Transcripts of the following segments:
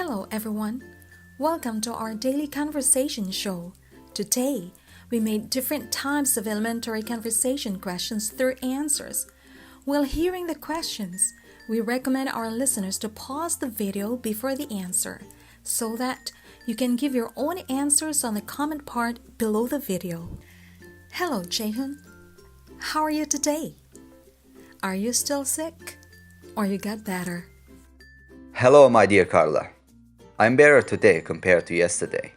Hello everyone, welcome to our daily conversation show. Today, we made different types of elementary conversation questions through answers. While hearing the questions, we recommend our listeners to pause the video before the answer so that you can give your own answers on the comment part below the video. Hello Jaehoon, how are you today? Are you still sick or you got better? Hello, my dear Carla. I'm better today compared to yesterday.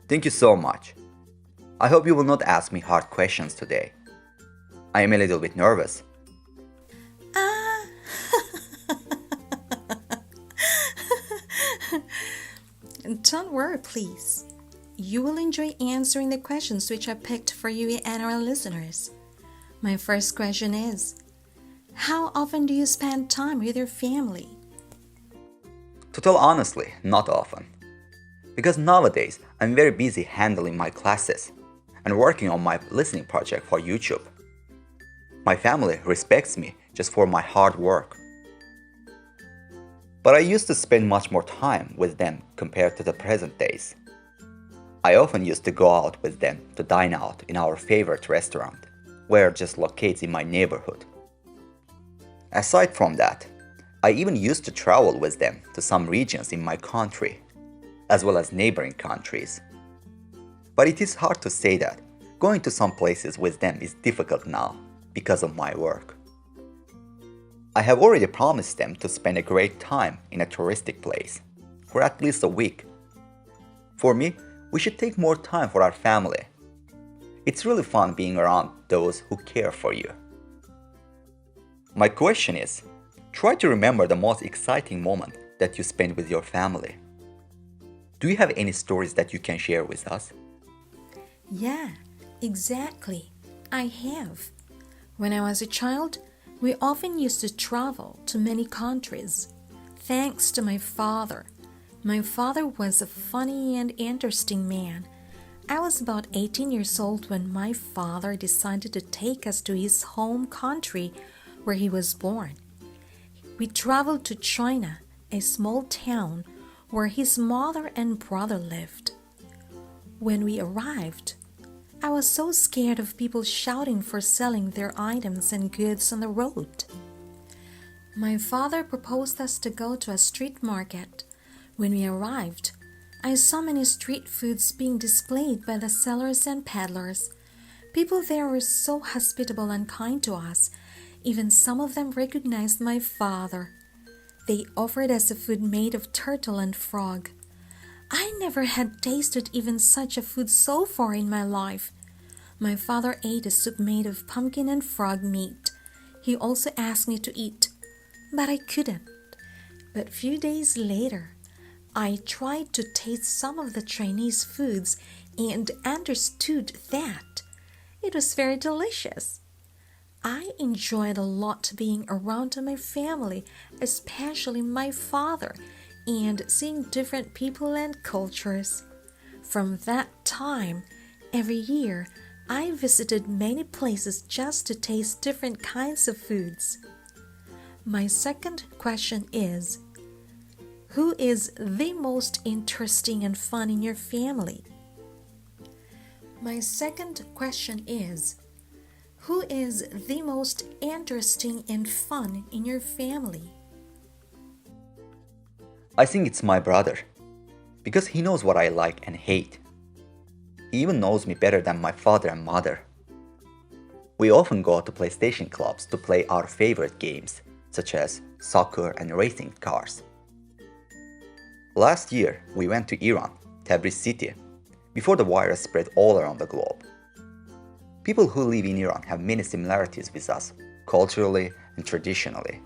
Thank you so much. I hope you will not ask me hard questions today. I am a little bit nervous. Don't worry, please. You will enjoy answering the questions which I picked for you and our listeners. My first question is, how often do you spend time with your family? To tell honestly, not often. Because nowadays, I'm very busy handling my classes and working on my listening project for YouTube. My family respects me just for my hard work. But I used to spend much more time with them compared to the present days. I often used to go out with them to dine out in our favorite restaurant, where it just locates in my neighborhood. Aside from that, I even used to travel with them to some regions in my country, as well as neighboring countries. But it is hard to say that going to some places with them is difficult now because of my work. I have already promised them to spend a great time in a touristic place, for at least a week. For me, we should take more time for our family. It's really fun being around those who care for you. My question is, try to remember the most exciting moment that you spent with your family. Do you have any stories that you can share with us? Yeah, exactly. I have. When I was a child, we often used to travel to many countries. Thanks to my father. My father was a funny and interesting man. I was about 18 years old when my father decided to take us to his home country where he was born. We traveled to China, a small town where his mother and brother lived. When we arrived, I was so scared of people shouting for selling their items and goods on the road. My father proposed us to go to a street market. When we arrived, I saw many street foods being displayed by the sellers and peddlers. People there were so hospitable and kind to us. Even some of them recognized my father. They offered us a food made of turtle and frog. I never had tasted even such a food so far in my life. My father ate a soup made of pumpkin and frog meat. He also asked me to eat, but I couldn't. But a few days later, I tried to taste some of the Chinese foods and understood that it was very delicious. I enjoyed a lot being around my family, especially my father, and seeing different people and cultures. From that time, every year, I visited many places just to taste different kinds of foods. My second question is, who is the most interesting and fun in your family? My second question is, who is the most interesting and fun in your family? I think it's my brother, because he knows what I like and hate. He even knows me better than my father and mother. We often go to PlayStation clubs to play our favorite games, such as soccer and racing cars. Last year, we went to Iran, Tabriz city, before the virus spread all around the globe. People who live in Iran have many similarities with us, culturally and traditionally.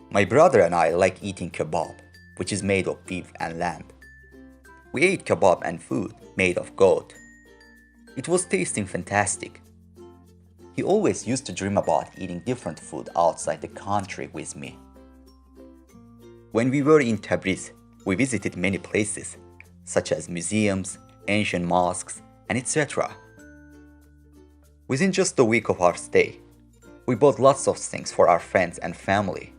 My brother and I like eating kebab, which is made of beef and lamb. We ate kebab and food made of goat. It was tasting fantastic. He always used to dream about eating different food outside the country with me. When we were in Tabriz, we visited many places, such as museums, ancient mosques, and etc. Within just a week of our stay, we bought lots of things for our friends and family.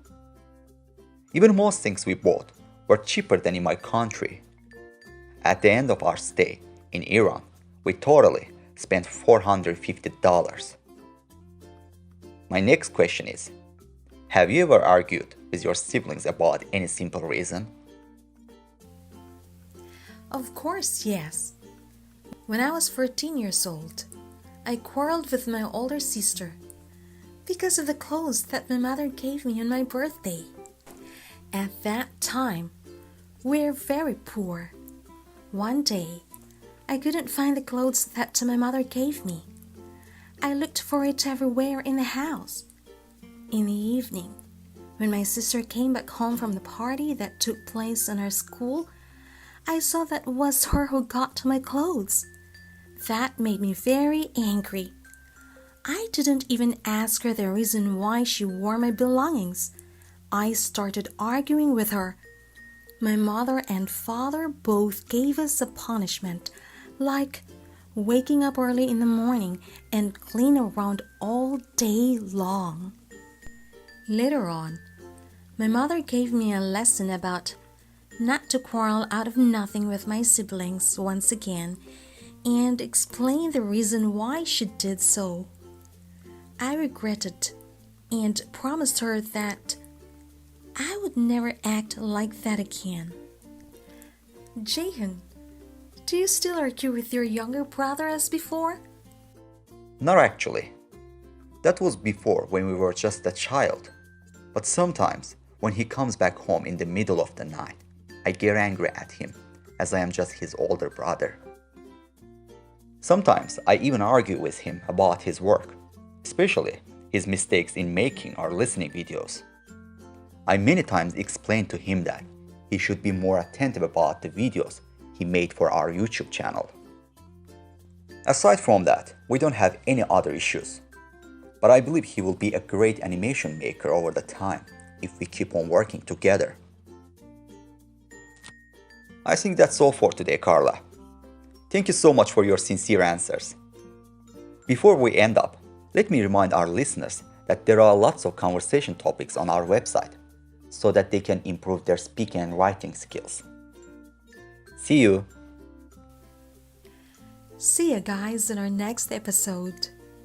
Even most things we bought were cheaper than in my country. At the end of our stay in Iran, we totally spent $450. My next question is, have you ever argued with your siblings about any simple reason? Of course, yes. When I was 14 years old, I quarreled with my older sister because of the clothes that my mother gave me on my birthday. At that time, we were very poor. One day, I couldn't find the clothes that my mother gave me. I looked for it everywhere in the house. In the evening, when my sister came back home from the party that took place in our school, I saw that it was her who got my clothes. That made me very angry. I didn't even ask her the reason why she wore my belongings. I started arguing with her. My mother and father both gave us a punishment, like waking up early in the morning and clean around all day long. Later on, my mother gave me a lesson about not to quarrel out of nothing with my siblings once again and explained the reason why she did so. I regretted and promised her that I would never act like that again. Jahan, do you still argue with your younger brother as before? Not actually. That was before when we were just a child. But sometimes, when he comes back home in the middle of the night, I get angry at him, as I am just his older brother. Sometimes I even argue with him about his work, especially his mistakes in making or listening videos. I many times explained to him that he should be more attentive about the videos he made for our YouTube channel. Aside from that, we don't have any other issues. But I believe he will be a great animation maker over the time if we keep on working together. I think that's all for today, Carla. Thank you so much for your sincere answers. Before we end up, let me remind our listeners that there are lots of conversation topics on our website so that they can improve their speaking and writing skills. See you! See you guys in our next episode.